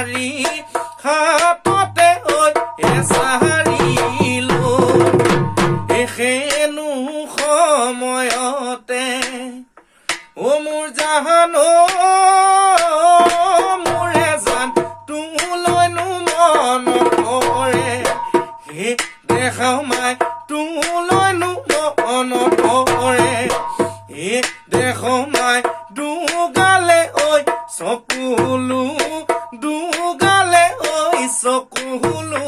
মাৰি হাততে ঐ এচাৰিলো এখেনো সময়তে ও মোৰ জাহান মোৰে জান তোলৈনো মন পৰে হে দেখাও মাই তোলৈনো মন পৰে হে দেখাও মাই দুগালে ঐ চকুলো দুগালে ঐ চকুলো